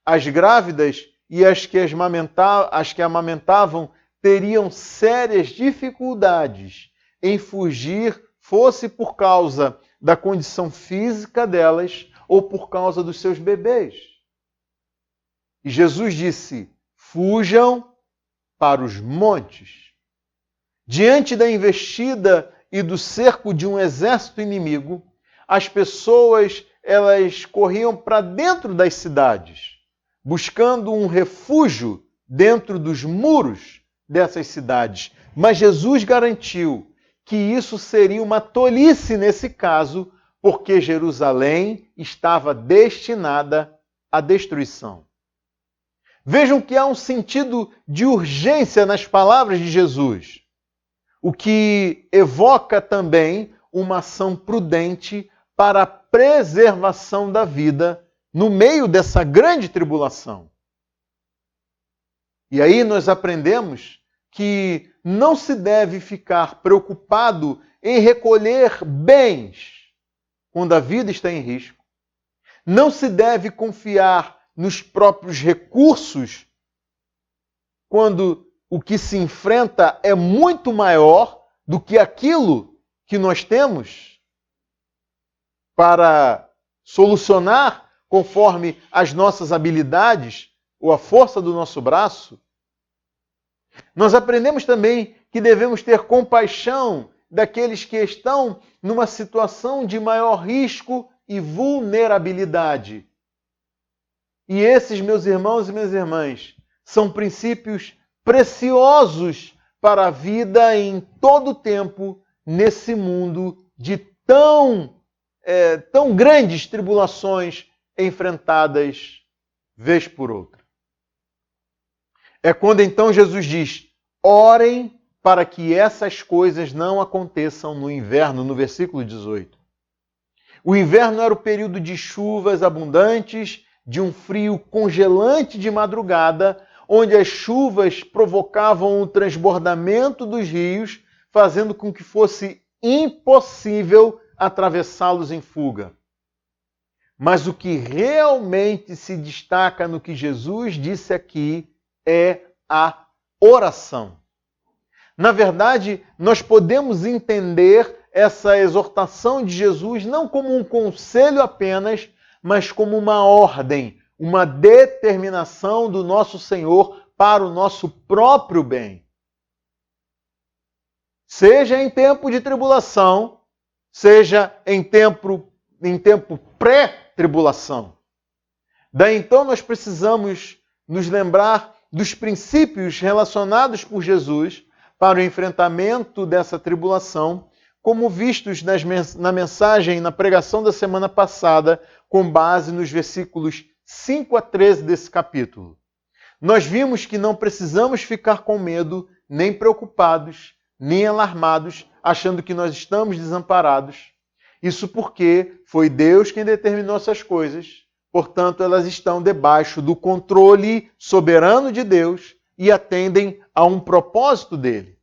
As grávidas e as que amamentavam teriam sérias dificuldades em fugir, fosse por causa da condição física delas ou por causa dos seus bebês. E Jesus disse: fujam para os montes. Diante da investida e do cerco de um exército inimigo, as pessoas elas corriam para dentro das cidades, buscando um refúgio dentro dos muros dessas cidades. Mas Jesus garantiu que isso seria uma tolice nesse caso, porque Jerusalém estava destinada à destruição. Vejam que há um sentido de urgência nas palavras de Jesus, o que evoca também uma ação prudente para a preservação da vida no meio dessa grande tribulação. E aí nós aprendemos que não se deve ficar preocupado em recolher bens quando a vida está em risco. Não se deve confiar nos próprios recursos quando o que se enfrenta é muito maior do que aquilo que nós temos para solucionar conforme as nossas habilidades ou a força do nosso braço. Nós aprendemos também que devemos ter compaixão daqueles que estão numa situação de maior risco e vulnerabilidade. E esses, meus irmãos e minhas irmãs, são princípios preciosos para a vida em todo o tempo nesse mundo de tão grandes tribulações enfrentadas vez por outra. É quando então Jesus diz: orem para que essas coisas não aconteçam no inverno, no versículo 18. O inverno era o período de chuvas abundantes, de um frio congelante de madrugada, onde as chuvas provocavam o transbordamento dos rios, fazendo com que fosse impossível atravessá-los em fuga. Mas o que realmente se destaca no que Jesus disse aqui é a oração. Na verdade, nós podemos entender essa exortação de Jesus não como um conselho apenas, mas como uma ordem, uma determinação do nosso Senhor para o nosso próprio bem. Seja em tempo de tribulação, seja em tempo pré-tribulação. Daí então nós precisamos nos lembrar dos princípios relacionados por Jesus para o enfrentamento dessa tribulação, como vistos na mensagem, na pregação da semana passada, com base nos versículos 5 a 13 desse capítulo. Nós vimos que não precisamos ficar com medo, nem preocupados, nem alarmados, achando que nós estamos desamparados. Isso porque foi Deus quem determinou essas coisas, portanto, elas estão debaixo do controle soberano de Deus e atendem a um propósito dele.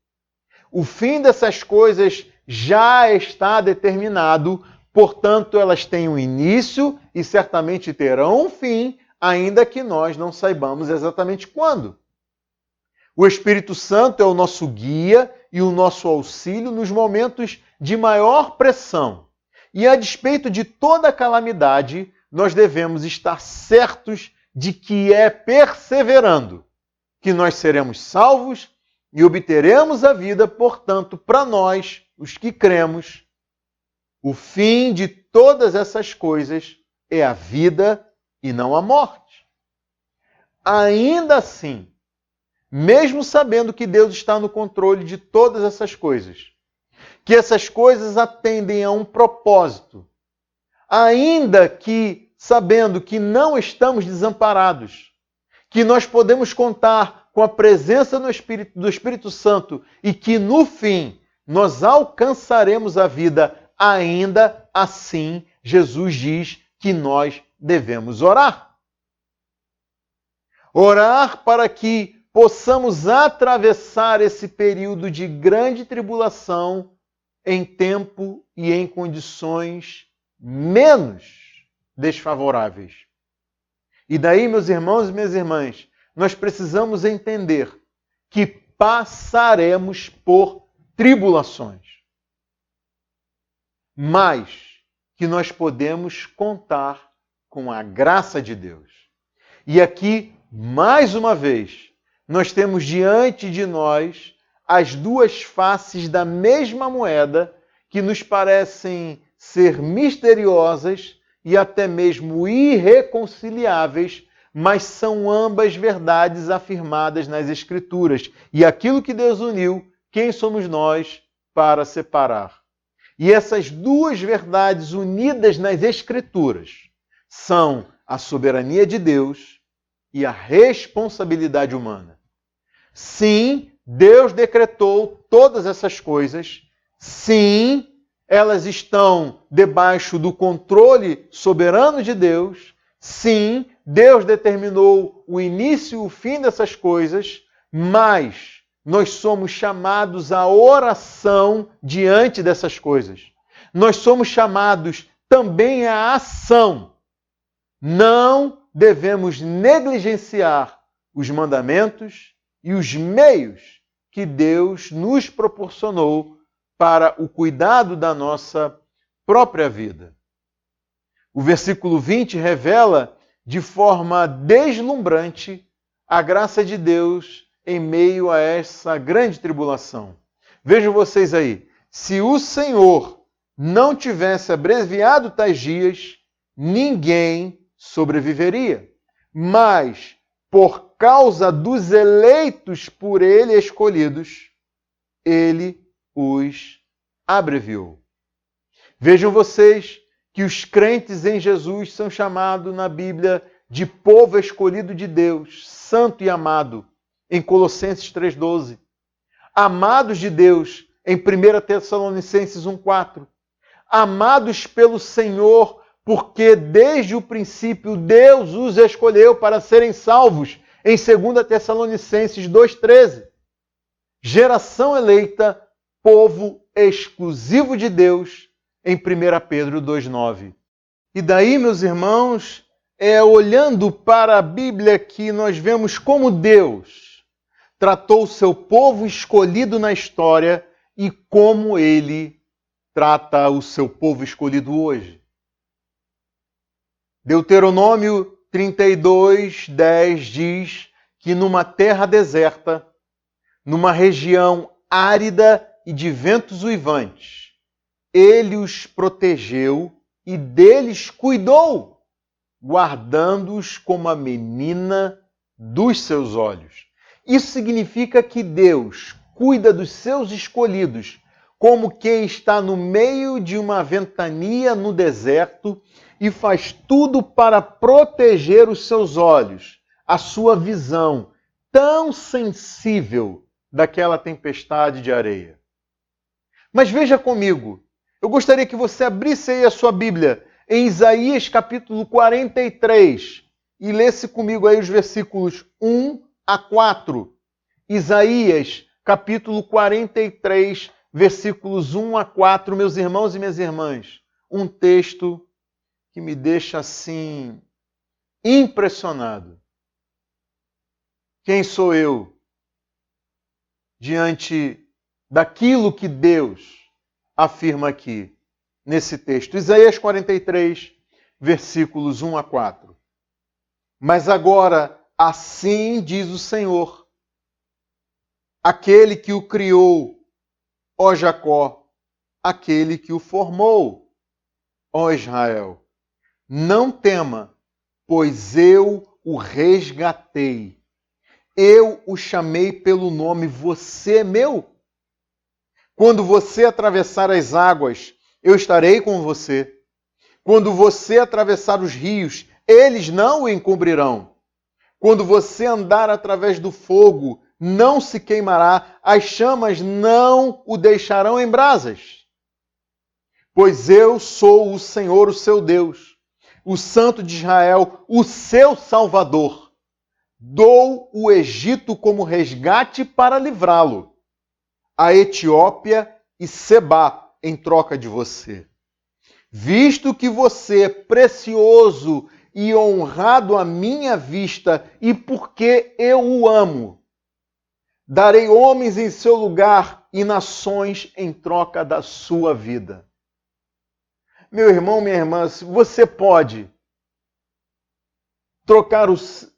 O fim dessas coisas já está determinado, portanto, elas têm um início e certamente terão um fim, ainda que nós não saibamos exatamente quando. O Espírito Santo é o nosso guia e o nosso auxílio nos momentos de maior pressão. E a despeito de toda a calamidade, nós devemos estar certos de que é perseverando que nós seremos salvos e obteremos a vida. Portanto, para nós, os que cremos, o fim de todas essas coisas é a vida e não a morte. Ainda assim, mesmo sabendo que Deus está no controle de todas essas coisas, que essas coisas atendem a um propósito, ainda que sabendo que não estamos desamparados, que nós podemos contar com a presença do Espírito Santo e que no fim nós alcançaremos a vida, ainda assim Jesus diz que nós devemos orar. Orar para que possamos atravessar esse período de grande tribulação em tempo e em condições menos desfavoráveis. E daí, meus irmãos e minhas irmãs, nós precisamos entender que passaremos por tribulações, mas que nós podemos contar com a graça de Deus. E aqui, mais uma vez, nós temos diante de nós as duas faces da mesma moeda que nos parecem ser misteriosas e até mesmo irreconciliáveis, mas são ambas verdades afirmadas nas Escrituras. E aquilo que Deus uniu, quem somos nós para separar? E essas duas verdades unidas nas Escrituras são a soberania de Deus e a responsabilidade humana. Sim, Deus decretou todas essas coisas. Sim, elas estão debaixo do controle soberano de Deus. Sim, Deus determinou o início e o fim dessas coisas, mas nós somos chamados à oração diante dessas coisas. Nós somos chamados também à ação. Não devemos negligenciar os mandamentos e os meios que Deus nos proporcionou para o cuidado da nossa própria vida. O versículo 20 revela de forma deslumbrante a graça de Deus em meio a essa grande tribulação. Vejam vocês aí, se o Senhor não tivesse abreviado tais dias, ninguém sobreviveria. Mas, por causa dos eleitos por ele escolhidos, ele os abreviou. Vejam vocês que os crentes em Jesus são chamados na Bíblia de povo escolhido de Deus, santo e amado, em Colossenses 3,12. Amados de Deus, em 1 Tessalonicenses 1,4. Amados pelo Senhor, porque desde o princípio Deus os escolheu para serem salvos, em 2 Tessalonicenses 2,13. Geração eleita, povo exclusivo de Deus, em 1 Pedro 2,9. E daí, meus irmãos, é olhando para a Bíblia que nós vemos como Deus tratou o seu povo escolhido na história e como ele trata o seu povo escolhido hoje. Deuteronômio 32:10 diz que numa terra deserta, numa região árida e de ventos uivantes, ele os protegeu e deles cuidou, guardando-os como a menina dos seus olhos. Isso significa que Deus cuida dos seus escolhidos, como quem está no meio de uma ventania no deserto e faz tudo para proteger os seus olhos, a sua visão tão sensível daquela tempestade de areia. Mas veja comigo, eu gostaria que você abrisse aí a sua Bíblia em Isaías capítulo 43 e lesse comigo aí os versículos 1 a 4. Isaías capítulo 43, versículos 1 a 4, meus irmãos e minhas irmãs. Um texto que me deixa assim impressionado. Quem sou eu diante daquilo que Deus afirma aqui nesse texto? Isaías 43, versículos 1 a 4. Mas agora, assim diz o Senhor, aquele que o criou, ó Jacó, aquele que o formou, ó Israel. Não tema, pois eu o resgatei. Eu o chamei pelo nome, você é meu. Quando você atravessar as águas, eu estarei com você. Quando você atravessar os rios, eles não o encobrirão. Quando você andar através do fogo, não se queimará, as chamas não o deixarão em brasas. Pois eu sou o Senhor, o seu Deus, o Santo de Israel, o seu Salvador. Dou o Egito como resgate para livrá-lo, a Etiópia e Sebá em troca de você. Visto que você é precioso e honrado à minha vista, e porque eu o amo, darei homens em seu lugar e nações em troca da sua vida. Meu irmão, minha irmã, você pode trocar os...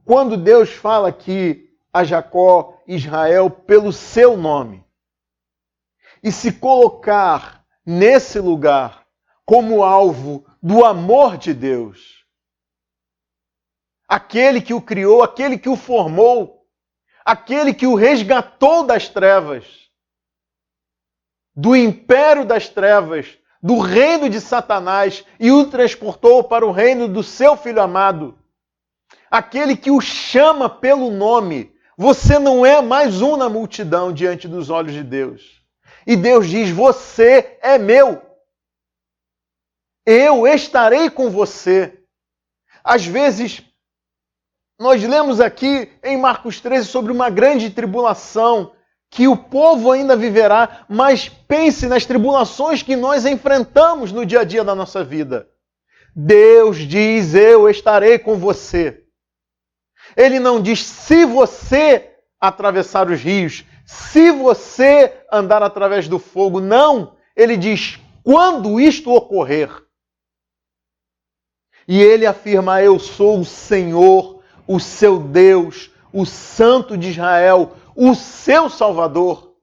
Quando Deus fala aqui a Jacó, Israel, pelo seu nome, e se colocar nesse lugar como alvo do amor de Deus, aquele que o criou, aquele que o formou, aquele que o resgatou das trevas, do império das trevas, do reino de Satanás e o transportou para o reino do seu Filho amado, aquele que o chama pelo nome. Você não é mais um na multidão diante dos olhos de Deus. E Deus diz, você é meu. Eu estarei com você. Às vezes, nós lemos aqui em Marcos 13 sobre uma grande tribulação que o povo ainda viverá, mas pense nas tribulações que nós enfrentamos no dia a dia da nossa vida. Deus diz, eu estarei com você. Ele não diz, se você atravessar os rios, se você andar através do fogo. Não, ele diz, quando isto ocorrer. E ele afirma, eu sou o Senhor, o seu Deus, o Santo de Israel, o seu Salvador.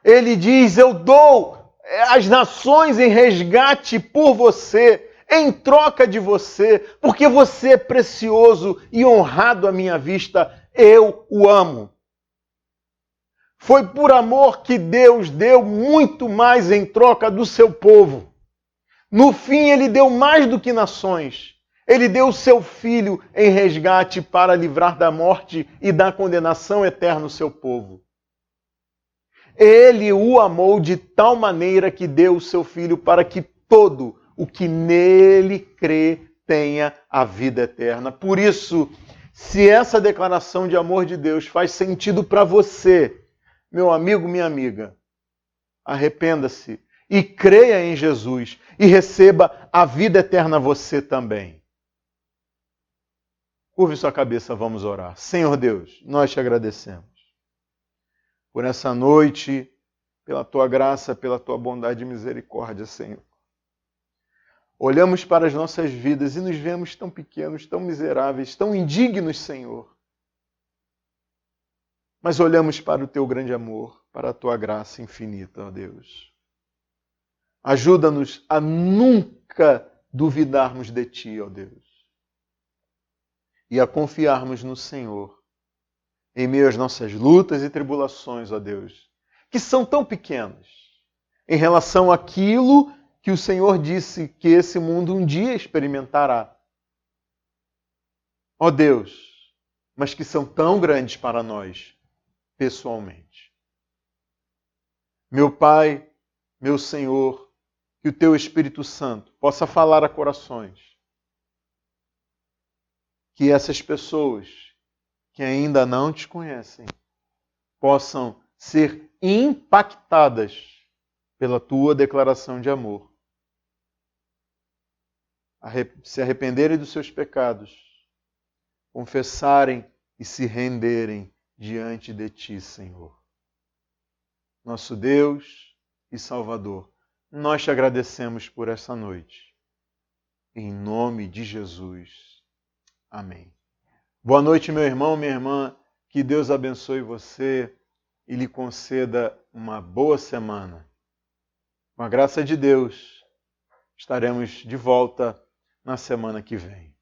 Ele diz, eu dou as nações em resgate por você, em troca de você, porque você é precioso e honrado à minha vista, eu o amo. Foi por amor que Deus deu muito mais em troca do seu povo. No fim, ele deu mais do que nações. Ele deu o seu filho em resgate para livrar da morte e da condenação eterna o seu povo. Ele o amou de tal maneira que deu o seu filho para que todo o que nele crê tenha a vida eterna. Por isso, se essa declaração de amor de Deus faz sentido para você, meu amigo, minha amiga, arrependa-se e creia em Jesus e receba a vida eterna você também. Curve sua cabeça, vamos orar. Senhor Deus, nós te agradecemos por essa noite, pela tua graça, pela tua bondade e misericórdia, Senhor. Olhamos para as nossas vidas e nos vemos tão pequenos, tão miseráveis, tão indignos, Senhor. Mas olhamos para o teu grande amor, para a tua graça infinita, ó Deus. Ajuda-nos a nunca duvidarmos de ti, ó Deus. E a confiarmos no Senhor, em meio às nossas lutas e tribulações, ó Deus, que são tão pequenas, em relação àquilo que o Senhor disse que esse mundo um dia experimentará. Ó Deus, mas que são tão grandes para nós, pessoalmente. Meu Pai, meu Senhor, que o teu Espírito Santo possa falar a corações. Que essas pessoas que ainda não te conhecem possam ser impactadas pela tua declaração de amor. Se arrependerem dos seus pecados, confessarem e se renderem diante de ti, Senhor. Nosso Deus e Salvador, nós te agradecemos por essa noite. Em nome de Jesus. Amém. Boa noite, meu irmão, minha irmã. Que Deus abençoe você e lhe conceda uma boa semana. Com a graça de Deus, estaremos de volta na semana que vem.